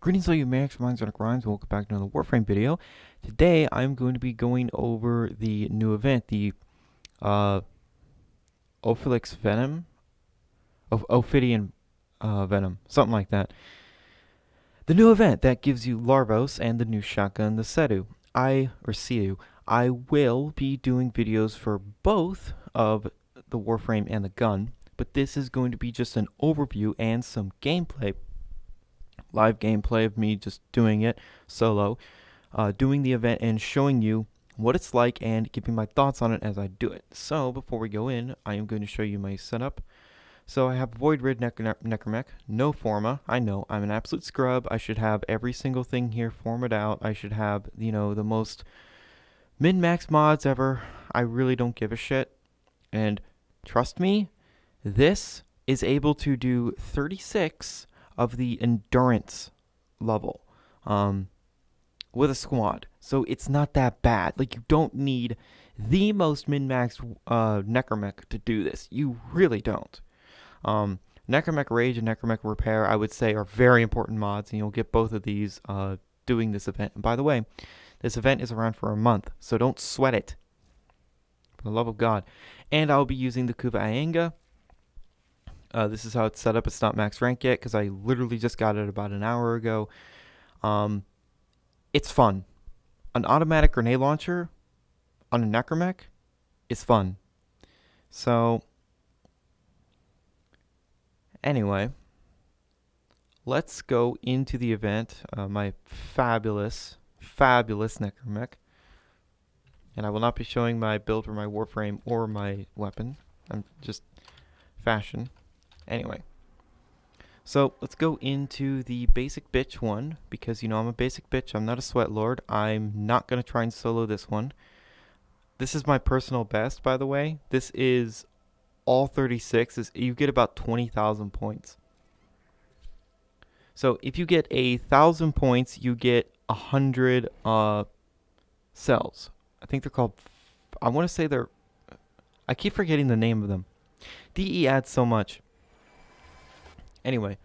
Greetings all you Max Minds and Grinds, and welcome back to another Warframe video. Today I'm going to be going over the new event, the Orphix Venom, Ophidian Venom, something like that. The new event that gives you Larvos and the new shotgun, the Siu. I will be doing videos for both of the Warframe and the gun, but this is going to be just an overview and some gameplay. Live gameplay of me just doing it solo, doing the event and showing you what it's like and giving my thoughts on it as I do it. So before we go in, I am going to show you my setup. So I have Void Rid Necromech, no Forma. I know, I'm an absolute scrub. I should have every single thing here formatted out. I should have, the most min-max mods ever. I really don't give a shit. And trust me, this is able to do 36 of the endurance level with a squad, so it's not that bad. Like, you don't need the most min-max necromech to do this. You really don't. Necromech Rage and Necromech Repair, I would say, are very important mods, and you'll get both of these doing this event. And by the way, this event is around for a month, so don't sweat it, for the love of God. And I'll be using the Kuva Ienga. This is how it's set up. It's not max rank yet because I literally just got it about an hour ago. It's fun. An automatic grenade launcher on a necromech is fun. So, anyway, let's go into the event. My fabulous necromech. And I will not be showing my build for my Warframe or my weapon. I'm just fashion. Anyway, so let's go into the basic bitch one, because I'm a basic bitch. I'm not a sweat lord. I'm not going to try and solo this one. This is my personal best, by the way. This is all 36. You get about 20,000 points. So if you get 1,000 points, you get 100 cells. I think they're called, I want to say I keep forgetting the name of them. DE adds so much. Anyway,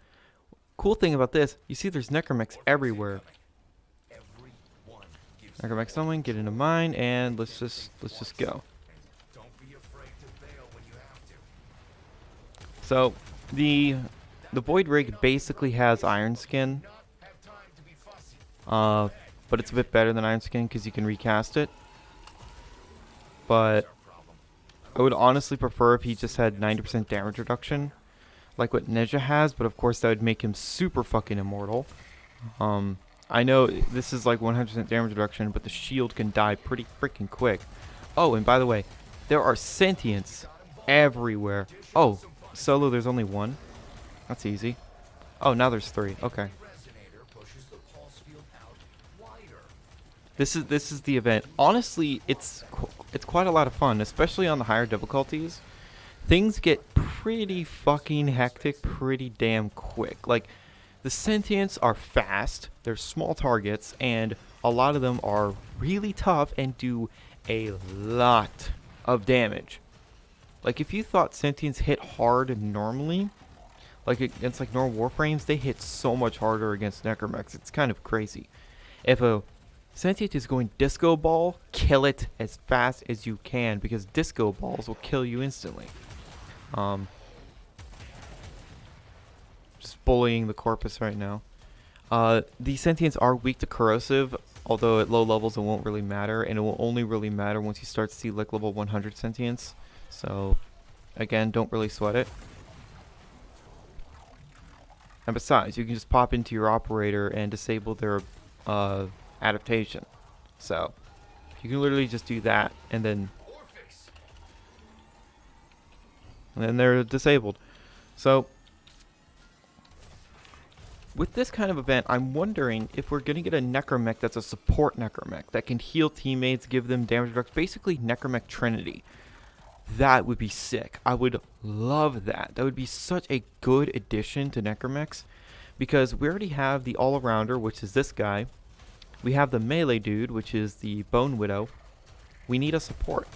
cool thing about this, you see there's necromechs everywhere. Necromech someone, get into mine, and let's just go. So the Void Rig basically has Iron Skin, but it's a bit better than Iron Skin because you can recast it. But I would honestly prefer if he just had 90% damage reduction, like what Neja has, but of course that would make him super fucking immortal. I know this is like 100% damage reduction, but the shield can die pretty freaking quick. Oh, and by the way, there are sentients everywhere. Oh, solo there's only one. That's easy. Oh, now there's three. Okay. This is the event. Honestly, it's quite a lot of fun, especially on the higher difficulties. Things get pretty fucking hectic pretty damn quick. Like, the sentients are fast, they're small targets, and a lot of them are really tough and do a lot of damage. Like, if you thought sentients hit hard normally, like against like normal Warframes, they hit so much harder against necromechs. It's kind of crazy. If a sentient is going disco ball, kill it as fast as you can, because disco balls will kill you instantly. Just bullying the corpus right now. The sentients are weak to corrosive, although at low levels it won't really matter, and it will only really matter once you start to see like level 100 sentients. So again, don't really sweat it. And besides, you can just pop into your operator and disable their adaptation. So you can literally just do that, and then they're disabled. So with this kind of event, I'm wondering if we're going to get a necromech that's a support necromech that can heal teammates, give them damage reduction, basically necromech trinity. That would be sick. I would love that. That would be such a good addition to necromechs, because we already have the all-arounder, which is this guy. We have the melee dude, which is the Bone Widow. We need a support.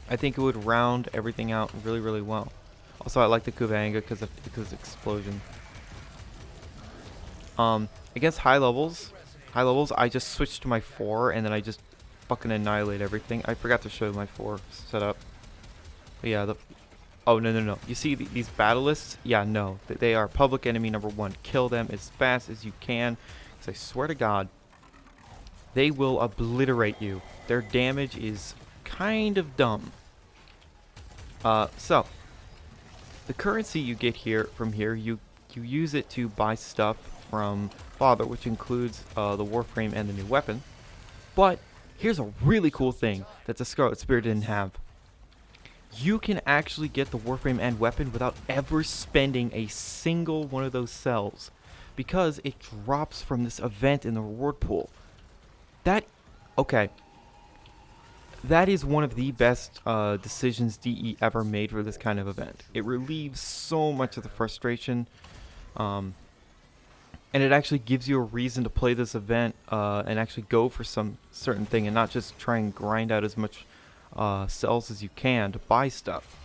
I think it would round everything out really, really well. Also, I like the Kuva Ienga because of explosion. Against high levels, I just switch to my 4 and then I just fucking annihilate everything. I forgot to show my 4 setup. But yeah, oh, no. You see these battleists? Yeah, no. They are public enemy number 1. Kill them as fast as you can. Because I swear to God, they will obliterate you. Their damage is kind of dumb. So, the currency you get from here, you use it to buy stuff from Father, which includes the Warframe and the new weapon. But here's a really cool thing that the Scarlet Spear didn't have. You can actually get the Warframe and weapon without ever spending a single one of those cells, because it drops from this event in the reward pool. Okay. That is one of the best decisions DE ever made for this kind of event. It relieves so much of the frustration, and it actually gives you a reason to play this event and actually go for some certain thing and not just try and grind out as much cells as you can to buy stuff.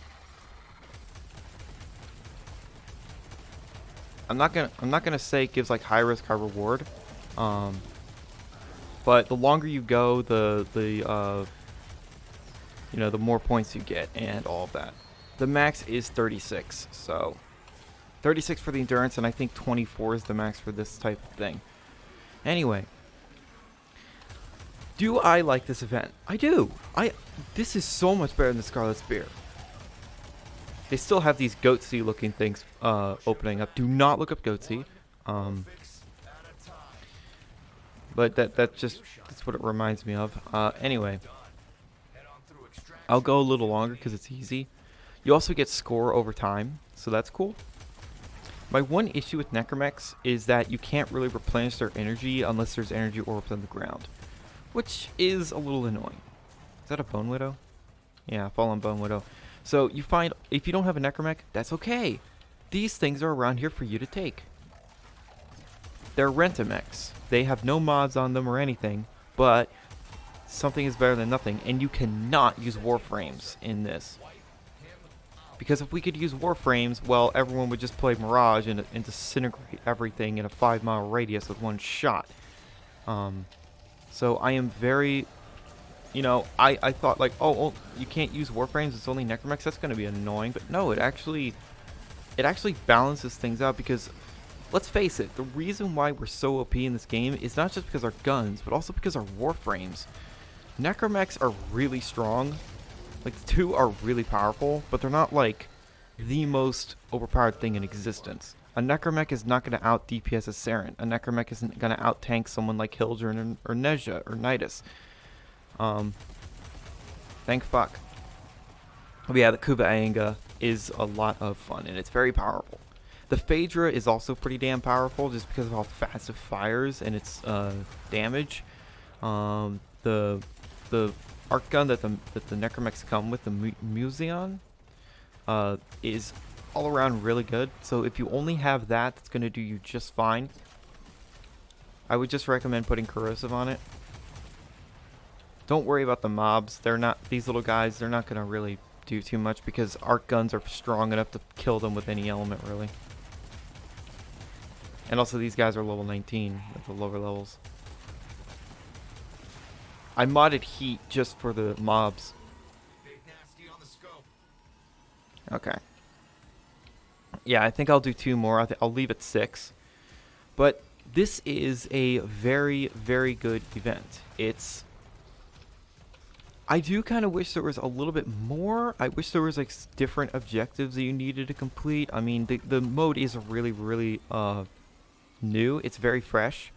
I'm not gonna say it gives like high risk, high reward, but the longer you go, the more points you get and all of that. The max is 36, so 36 for the endurance, and I think 24 is the max for this type of thing. Anyway, do I like this event? I do. This is so much better than the Scarlet Spear. They still have these Goatsy looking things opening up. Do not look up Goatsy. But that's what it reminds me of. Anyway, I'll go a little longer because it's easy. You also get score over time, so that's cool. My one issue with Necromechs is that you can't really replenish their energy unless there's energy orbs on the ground, which is a little annoying. Is that a Bone Widow? Yeah, Fallen Bone Widow. So you find if you don't have a Necromech, that's okay. These things are around here for you to take. They're Rentamechs. They have no mods on them or anything, but something is better than nothing, and you cannot use Warframes in this. Because if we could use Warframes, well, everyone would just play Mirage and disintegrate everything in a 5-mile radius with one shot. So I am very, I thought like, oh, you can't use Warframes, it's only Necromechs, that's going to be annoying. But no, it actually balances things out, because let's face it, the reason why we're so OP in this game is not just because our guns, but also because our Warframes. Necromechs are really strong. Like, the 2 are really powerful, but they're not like the most overpowered thing in existence. A Necromech is not going to out DPS a Saren. A Necromech isn't going to out tank someone like Hildryn or Nezha or Nidus. Thank fuck. But yeah, the Kuva Aenga is a lot of fun, and it's very powerful. The Phaedra is also pretty damn powerful just because of how fast it fires and its damage. The arc gun that the Necromechs come with, the Museon, is all around really good. So if you only have that, that's going to do you just fine. I would just recommend putting corrosive on it. Don't worry about the mobs. These little guys, they're not going to really do too much because arc guns are strong enough to kill them with any element, really. And also these guys are level 19 at the lower levels. I modded heat just for the mobs. Okay. Yeah, I think I'll do 2 more. I'll leave it 6. But this is a very, very good event. I do kind of wish there was a little bit more. I wish there was like different objectives that you needed to complete. I mean, the mode is really, really new. It's very fresh.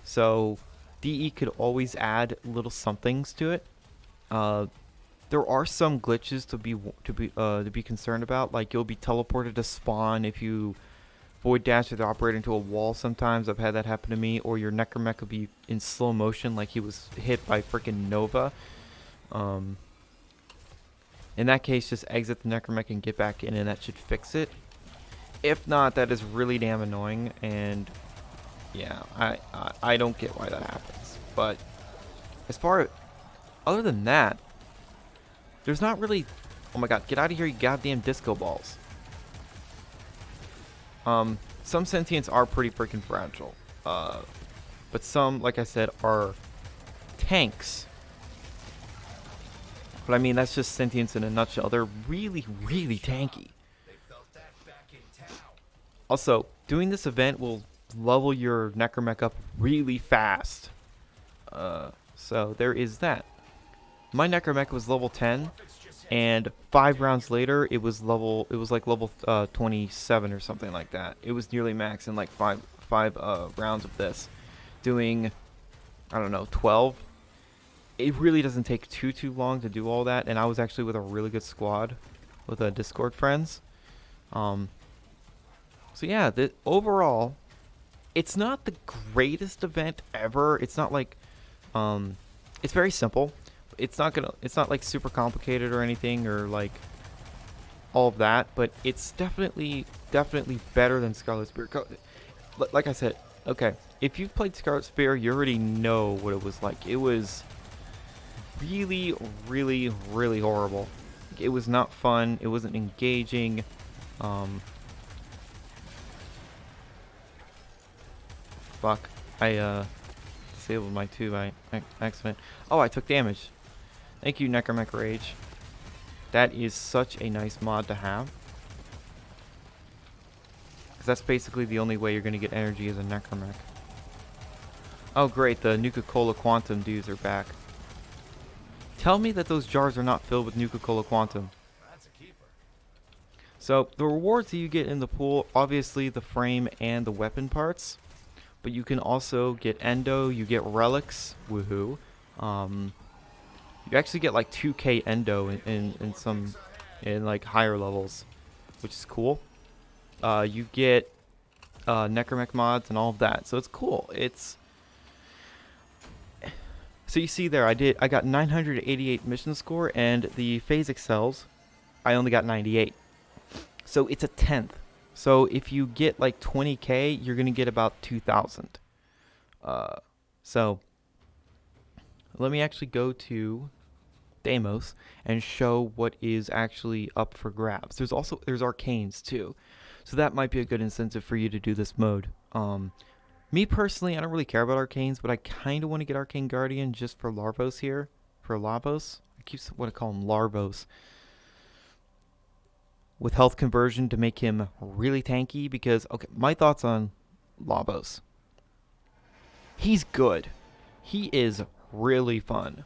So DE could always add little somethings to it. There are some glitches to be concerned about. Like, you'll be teleported to spawn if you void dash or operate into a wall. Sometimes I've had that happen to me. Or your Necromech will be in slow motion, like he was hit by freaking Nova. In that case, just exit the Necromech and get back in, and that should fix it. If not, that is really damn annoying, and yeah, I don't get why that happens. But other than that, there's not really. Oh my god, get out of here, you goddamn disco balls. some sentients are pretty freaking fragile. But some, like I said, are tanks. But I mean, that's just sentience in a nutshell. They're really, really tanky. Also, doing this event will level your Necromech up really fast. So there is that. My Necromech was level 10, and 5 rounds later, it was like level 27 or something like that. It was nearly max in like five rounds of this, doing, I don't know, 12. It really doesn't take too long to do all that, and I was actually with a really good squad with Discord friends. So yeah, overall, it's not the greatest event ever. It's not like, it's very simple. It's not like super complicated or anything, or like all of that, but it's definitely better than Scarlet Spear. Like I said, okay, if you've played Scarlet Spear, you already know what it was like. It was really, really, really horrible. It was not fun. It wasn't engaging. Fuck. I disabled my 2 by accident. Oh, I took damage. Thank you, Necromech Rage. That is such a nice mod to have. Because that's basically the only way you're going to get energy as a Necromech. Oh great, the Nuka-Cola Quantum dudes are back. Tell me that those jars are not filled with Nuka-Cola Quantum. That's a keeper. So, the rewards that you get in the pool, obviously the frame and the weapon parts. But you can also get Endo, you get Relics, woohoo. You actually get like 2k Endo in like higher levels, which is cool. You get Necromech mods and all of that, so it's cool. So you see there, I got 988 mission score, and the Phase Excels, I only got 98. So it's a 10th. So if you get like 20k, you're gonna get about 2,000. So let me actually go to Deimos and show what is actually up for grabs. There's arcanes too, so that might be a good incentive for you to do this mode. Me personally, I don't really care about arcanes, but I kind of want to get Arcane Guardian just for Larvos here. For Lavos, I keep want to call him Larvos. With health conversion to make him really tanky, because okay, my thoughts on Lavos. He's good. He is really fun.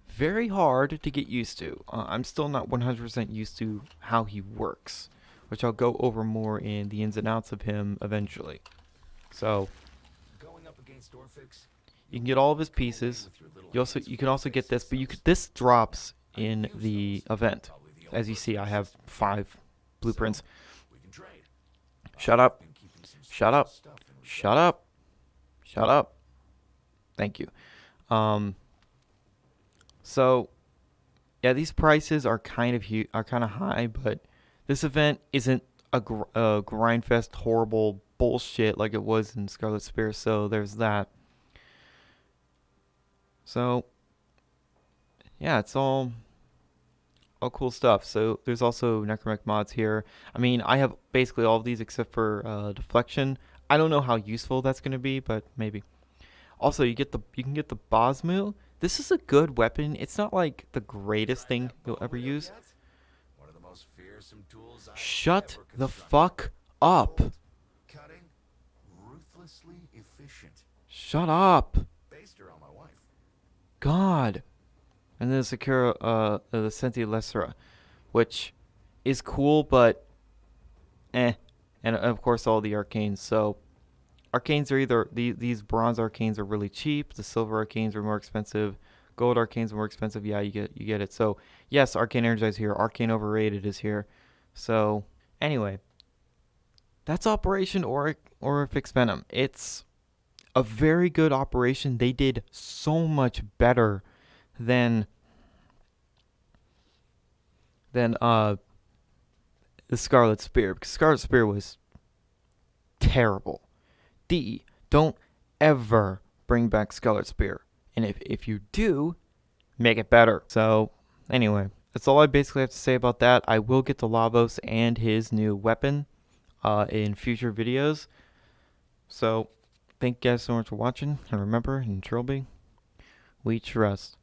Very hard to get used to. I'm still not 100% used to how he works, which I'll go over more in the ins and outs of him eventually. So, going up against Orphix, you can get all of his pieces. You can also get this, but this drops in the event. As you see, I have 5 blueprints. Shut up. Shut up. Shut up. Shut up. Thank you. So, yeah, these prices are kind of high, but this event isn't a grindfest horrible bullshit like it was in Scarlet Spear. So there's that. So, yeah, it's all cool stuff. So there's also Necromech mods here. I mean, I have basically all of these except for deflection. I don't know how useful that's going to be, but maybe. Also, you can get the Bosmu. This is a good weapon. It's not like the greatest thing you'll ever use. Shut the fuck up. Shut up. God. And then the Sakura, the Senti Lessera, which is cool, but eh. And of course all the arcanes. So arcanes are either these bronze arcanes are really cheap, the silver arcanes are more expensive, gold arcanes are more expensive. Yeah, you get it. So yes, Arcane Energize here, Arcane Overrated is here. So anyway, that's Operation Orphix Venom. It's a very good operation. They did so much better than the Scarlet Spear, because Scarlet Spear was terrible. Don't ever bring back Scarlet Spear, and if you do, make it better. So anyway, that's all I basically have to say about that. I will get to Lavos and his new weapon in future videos. So, thank you guys so much for watching, and remember, in Trilby, we trust.